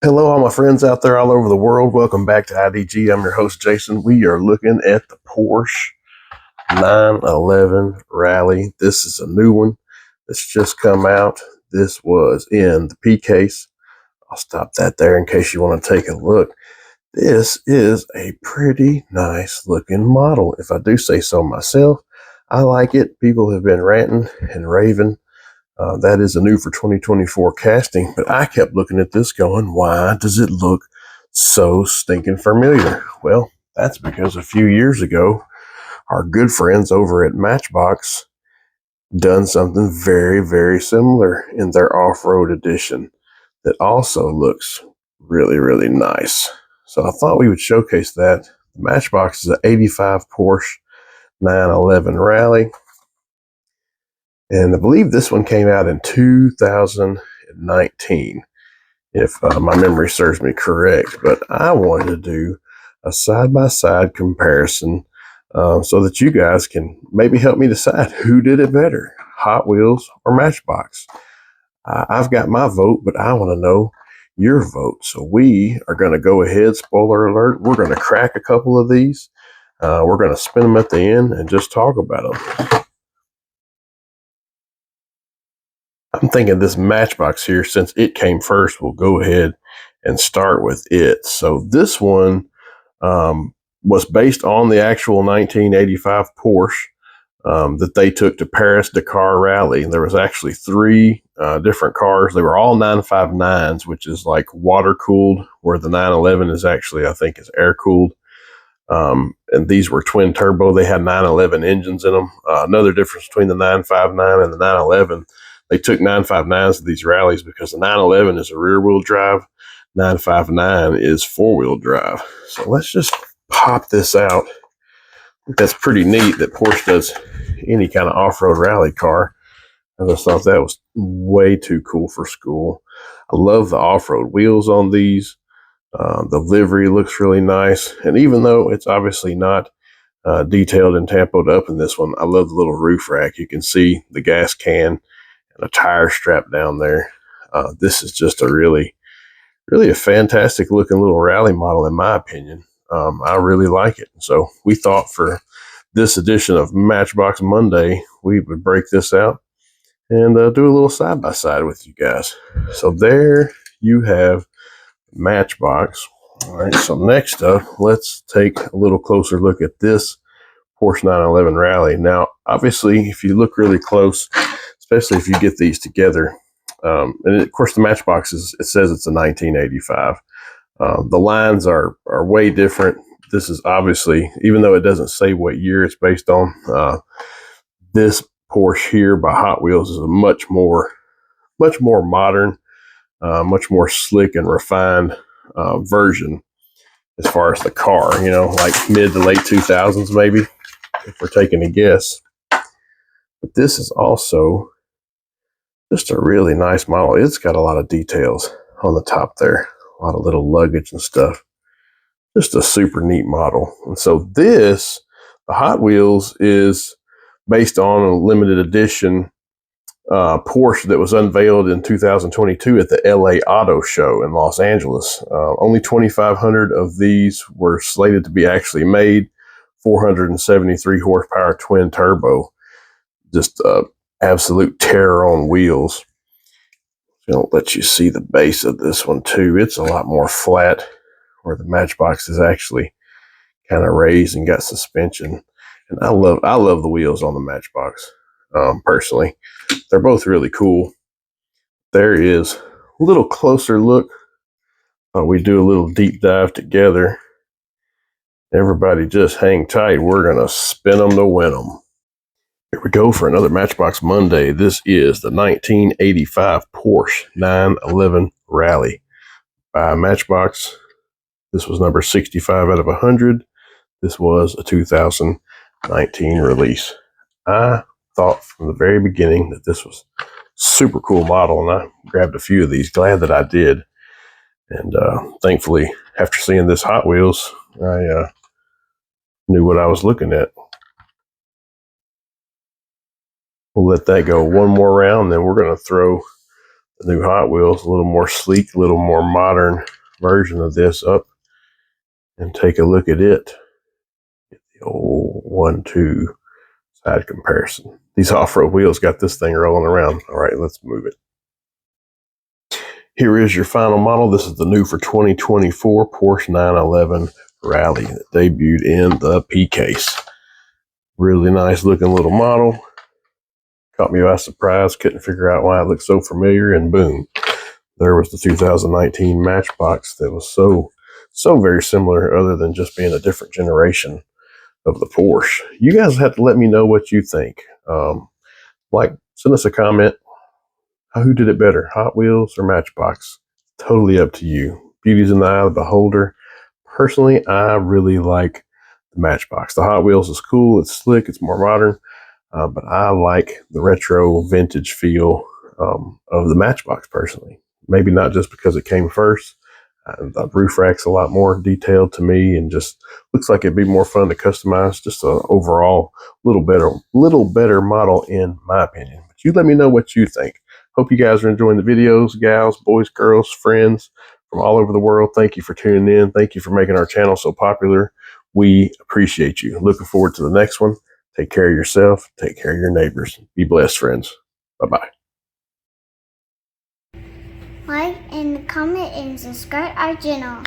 Hello, all my friends out there all over the world. Welcome back to IDG. I'm your host, Jason. We are looking at the Porsche 911 Rally. This is a new one that's just come out. This was in the P case. I'll stop that there in case you want to take a look. This is a pretty nice looking model. If I do say so myself, I like it. People have been ranting and raving. That is a new for 2024 casting, but I kept looking at this going, why does it look so stinking familiar? Well, that's because a few years ago, our good friends over at Matchbox done something very, very similar in their off-road edition that also looks really, really nice. So I thought we would showcase that. The Matchbox is an 85 Porsche 911 Rally. And I believe this one came out in 2019, if my memory serves me correct. But I wanted to do a side-by-side comparison so that you guys can maybe help me decide who did it better, Hot Wheels or Matchbox. I've got my vote, but I want to know your vote. So we are going to go ahead, spoiler alert, we're going to crack a couple of these. We're going to spin them at the end and just talk about them. I'm thinking this Matchbox here, since it came first, we'll go ahead and start with it. So this one was based on the actual 1985 Porsche that they took to Paris Dakar Rally. There was actually three different cars. They were all 959s, which is like water cooled, where the 911 is actually, I think, is air cooled. And these were twin turbo. They had 911 engines in them. Another difference between the 959 and the 911, they took 959s to these rallies because the 911 is a rear wheel drive. 959 is four wheel drive. So let's just pop this out. That's pretty neat that Porsche does any kind of off-road rally car. I just thought that was way too cool for school. I love the off-road wheels on these. The livery looks really nice. And even though it's obviously not detailed and tampoed up in this one, I love the little roof rack. You can see the gas can and a tire strap down there. This is just a really, really a fantastic looking little rally model, in my opinion. I really like it. So we thought for this edition of Matchbox Monday, we would break this out and do a little side by side with you guys. So there you have Matchbox. All right, so next up, let's take a little closer look at this Porsche 911 Rally. Now, obviously, if you look really close, especially if you get these together, and of course the Matchbox it says it's a 1985. The lines are way different. This is obviously, even though it doesn't say what year it's based on, this Porsche here by Hot Wheels is a much more modern, much more slick and refined version as far as the car, like mid to late 2000s, maybe, if we're taking a guess. But this is also just a really nice model. It's got a lot of details on the top there, a lot of little luggage and stuff. Just a super neat model. And so this, the Hot Wheels, is based on a limited edition Porsche that was unveiled in 2022 at the LA Auto Show in Los Angeles. Only 2,500 of these were slated to be actually made. 473 horsepower twin turbo. Just absolute terror on wheels. I'll let you see the base of this one too. It's a lot more flat, where the Matchbox is actually kind of raised and got suspension. And I love the wheels on the Matchbox. Personally, they're both really cool. There is a little closer look. We do a little deep dive together. Everybody just hang tight. We're going to spin them to win them. Here we go for another Matchbox Monday. This is the 1985 Porsche 911 Rally by Matchbox. This was number 65 out of 100. This was a 2019 release. I thought from the very beginning that this was a super cool model, and I grabbed a few of these. Glad that I did. And thankfully, after seeing this Hot Wheels, I knew what I was looking at. We'll let that go one more round, then we're going to throw the new Hot Wheels, a little more sleek, a little more modern version of this up and take a look at it. Get the old 1-2 side comparison. These off-road wheels got this thing rolling around. All right, let's move it. Here is your final model. This is the new for 2024 Porsche 911 Rally that debuted in the P case. Really nice looking little model. Caught me by surprise. Couldn't figure out why it looked so familiar, and boom, there was the 2019 Matchbox that was so very similar, other than just being a different generation of the Porsche. You guys have to let me know what you think. Like, send us a comment. Who did it better, Hot Wheels or Matchbox? Totally up to you. Beauty's in the eye of the beholder. Personally, I really like the Matchbox. The Hot Wheels is cool. It's slick. It's more modern. But I like the retro vintage feel of the Matchbox personally. Maybe not just because it came first. The roof rack's a lot more detailed to me, and just looks like it'd be more fun to customize. Just an overall little better model in my opinion. But you let me know what you think. Hope you guys are enjoying the videos, gals, boys, girls, friends from all over the world. Thank you for tuning in. Thank you for making our channel so popular. We appreciate you. Looking forward to the next one. Take care of yourself. Take care of your neighbors. Be blessed, friends. Bye-bye. Like and comment and subscribe our channel.